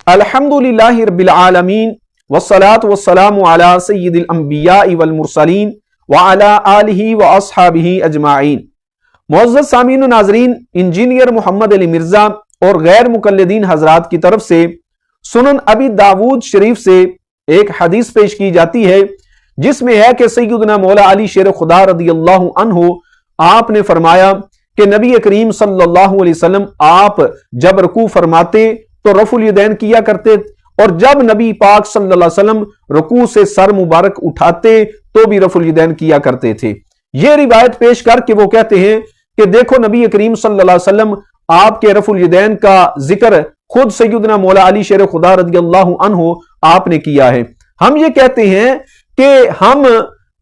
अल्हम्दुलिल्लाहि रब्बिल आलमीन वस्सलातु वस्सलामु अला सय्यिदिल अंबिया'i वल मुरसलीन व अला आलिहि व अस्हाबिहि अजमाइन। मुअज़्ज़ज़ सामीन व नाज़रीन, इंजीनियर मोहम्मद अली मिर्जा और गैर मुकल्लिदीन हजरात की तरफ से सुनन अबी दाऊद शरीफ से एक हदीस पेश की जाती है, जिसमें है कि सय्यदना मौला अली शेर खुदा रदियल्लाहु अन्हु आपने फरमाया कि नबी करीम सल्लल्लाहु अलैहि वसल्लम आप जब रुकू फरमाते तो रफुल यदैन किया करते, और जब नबी पाक सल्लल्लाहु अलैहि वसल्लम रुकू से सर मुबारक उठाते तो भी रफुल यदैन किया करते थे। यह रिवायत पेश करके वो कहते हैं कि देखो नबी करीम सल्लल्लाहु अलैहि वसल्लम आपके रफुल यदैन का जिक्र खुद सय्यदना मौला अली शेर खुदा रदियल्लाहु अन्हु आपने किया है। हम ये कहते हैं कि हम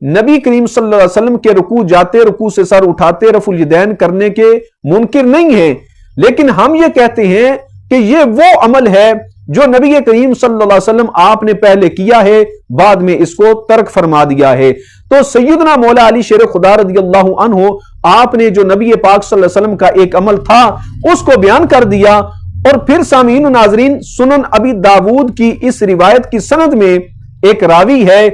नबी करीम सल्लल्लाहु अलैहि वसल्लम के रुकू जाते, रुकू से सर उठाते रफुल यदैन करने के मुनकिर नहीं है, लेकिन हम ये कहते हैं कि ये वो अमल है जो नबी करीम सल्लल्लाहु अलैहि वसल्लम आपने पहले किया है, बाद में इसको तर्क फरमा दिया है। तो सय्यदना मौला अली शेर खुदा रदियल्लाहु अन्हु आपने जो नबी पाक सल्लल्लाहु अलैहि वसल्लम का एक अमल था उसको बयान कर दिया। और फिर सामीन नाजरीन, सुनन अबी दाऊद की इस रिवायत की सनद में एक रावी है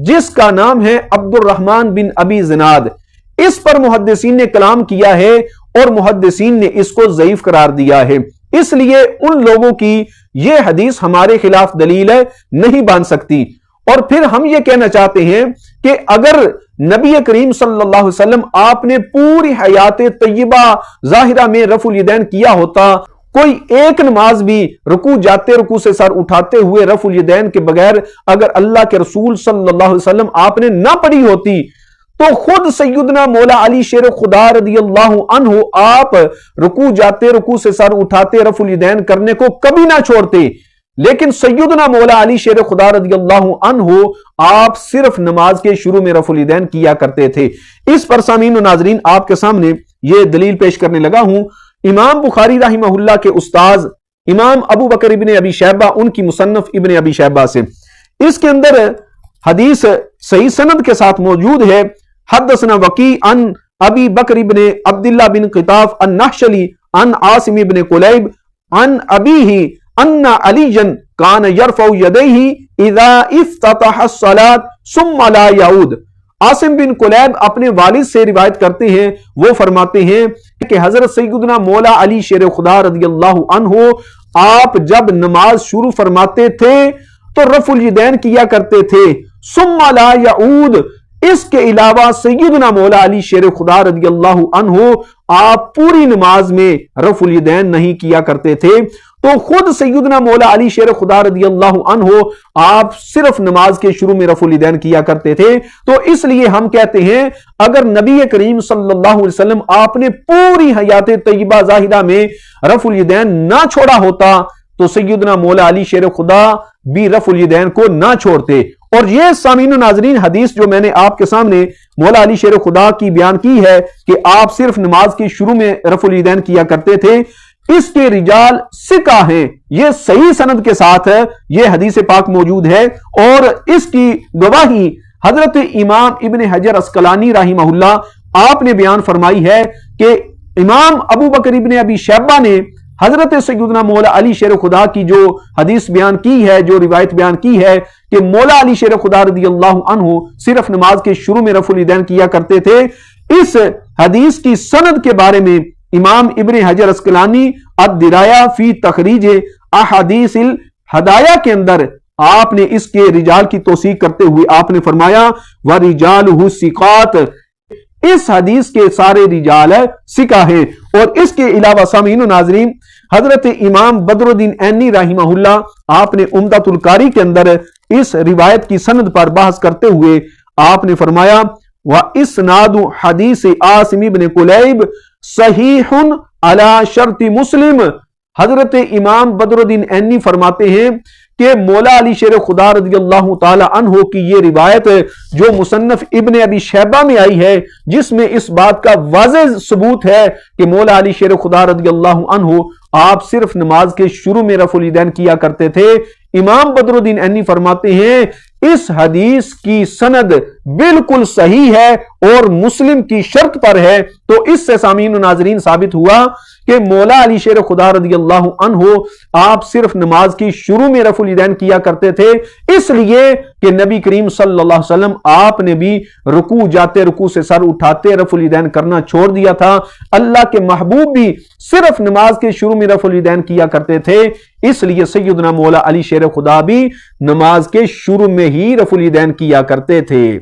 जिसका नाम है अब्दुर्रहमान बिन अबी ज़िनाद। इस पर मुहद्दिसीन ने कलाम किया है और मुहद्दिसीन ने इसको ज़ईफ करार दिया है, इसलिए उन लोगों की यह हदीस हमारे खिलाफ दलील नहीं बन सकती। और फिर हम यह कहना चाहते हैं कि अगर नबी करीम सल्लल्लाहु अलैहि वसल्लम आपने पूरी हयात तय्यबा ज़ाहिरा में रफुल यदैन किया होता, कोई एक नमाज भी रुकू जाते रुकू से सर उठाते हुए रफुल यदैन के बगैर अगर अल्लाह के रसूल सल्लल्लाहु अलैहि वसल्लम आपने ना पढ़ी होती, तो खुद सय्यदना मौला अली शेर खुदा रदियल्लाहु अन्हु आप रुकू जाते रुकू से सर उठाते रफुल यदैन करने को कभी ना छोड़ते। लेकिन सय्यदना मौला अली शेर खुदा रदियल्लाहु अन्हु आप सिर्फ नमाज के शुरू में रफुल यदैन किया करते थे। इस पर सामीन नाजरीन आपके सामने ये दलील पेश करने लगा हूं। इमाम बुखारी रहिमहुल्लाह के उस्ताद इमाम अबू बकर इब्ने अबी शैबा, उनकी मुसन्नफ इब्ने अबी शैबा से इसके अंदर हदीस सही सनद के साथ मौजूद है। हदसना वकी अन अबी बकर इब्ने अब्दुल्लाह बिन क़िताफ अन नहशली अन आसिम इब्ने कुलैब अन अबीही अन्ना अलीजन कान यरफउ यदैहि इज़ा इफ्ततह अस्सलात सुम्मा ला यऊद। आसिम बिन कुलैब अपने वालिद से रिवायत करते हैं, वो फरमाते हैं कि हजरत सय्यदना मौला अली शेर खुदा रदियल्लाहु अन्हु आप जब नमाज शुरू फरमाते थे तो रफुल यदैन किया करते थे, सुम्मा ला यऊद। इसके अलावा सय्यदना मौला अली शेर खुदा रदियल्लाहु अन्हु आप पूरी नमाज में रफुल यदैन नहीं किया करते थे। तो खुद सय्यदना मौला अली शेर खुदा रदियल्लाहु अन्हु आप सिर्फ नमाज के शुरू में रफुल यदैन किया करते थे। तो इसलिए हम कहते हैं अगर नबी करीम सल्लल्लाहु अलैहि वसल्लम आपने पूरी हयात तय्यबा ज़ाहिरा में रफुल यदैन ना छोड़ा होता तो सय्यदना मौला अली शेर खुदा भी रफुल यदैन को ना छोड़ते। और ये सामीन नाजरीन हदीस जो मैंने आपके सामने मौला अली शेर खुदा की बयान की है कि आप सिर्फ नमाज के शुरू में रफुल यदैन किया करते थे, इसके रिजाल सिका हैं, ये सही सनद के साथ है, ये हदीस पाक मौजूद है। और इसकी गवाही हजरत इमाम इब्ने हजर अस्कलानी रहिमहुल्लाह आपने बयान फरमाई है कि इमाम अबू बकर इब्ने अबी शैबा ने हजरत सय्यदना मौला अली शेर खुदा की जो हदीस बयान की है, जो रिवायत बयान की है कि मौला अली शेर खुदा रदियल्लाहु अन्हु सिर्फ नमाज के शुरू में रफुल यदैन किया करते थे, इस हदीस की सनद के बारे में इमाम इब्ने हजर अस्कलानी अद-दिराया फी तखरीज अहादीसिल हदाया के अंदर आपने इसके रिजाल की तौसीक करते हुए आपने फरमाया व रिजालुहु सिकात, इस हदीस के सारे रिजाल सिका है। और इसके अलावा सामीन नाजरीन हजरत इमाम बदरुद्दीन ऐनी रहिमहुल्लाह आपने उम्दतुल कारी के अंदर इस रिवायत की सनद पर बहस करते हुए आपने फरमाया व इस्नादु हदीस आसिम इब्ने कुलैब सहीहुन अला शर्ति मुस्लिम। हजरत इमाम बदरुद्दीन ऐनी फरमाते हैं कि मौला अली शेर खुदा रदियल्लाहु ताला अन्हु की ये रिवायत जो मुसन्नफ इब्ने अबी शैबा में आई है, जिसमें इस बात का वाज़ेह सबूत है कि मौला अली शेर खुदा रदियल्लाहु अन्हु आप सिर्फ नमाज के शुरू में रफुल यदैन किया करते थे। इमाम बदरुद्दीन ऐनी फरमाते हैं इस हदीस की सनद बिल्कुल सही है اور مسلم کی شرط پر ہے، تو اس سے سامعین و ناظرین ثابت ہوا کہ مولا علی شیر خدا رضی اللہ عنہ آپ صرف نماز کی شروع میں رفع الیدین کیا کرتے تھے، اس لیے کہ نبی کریم صلی اللہ علیہ وسلم آپ نے بھی رکوع جاتے رکوع سے سر اٹھاتے رفع الیدین کرنا چھوڑ دیا تھا۔ اللہ کے محبوب بھی صرف نماز کے شروع میں رفع الیدین کیا کرتے تھے، اس لیے سیدنا مولا علی شیر خدا بھی نماز کے شروع میں ہی رفع الیدین کیا کرتے تھے۔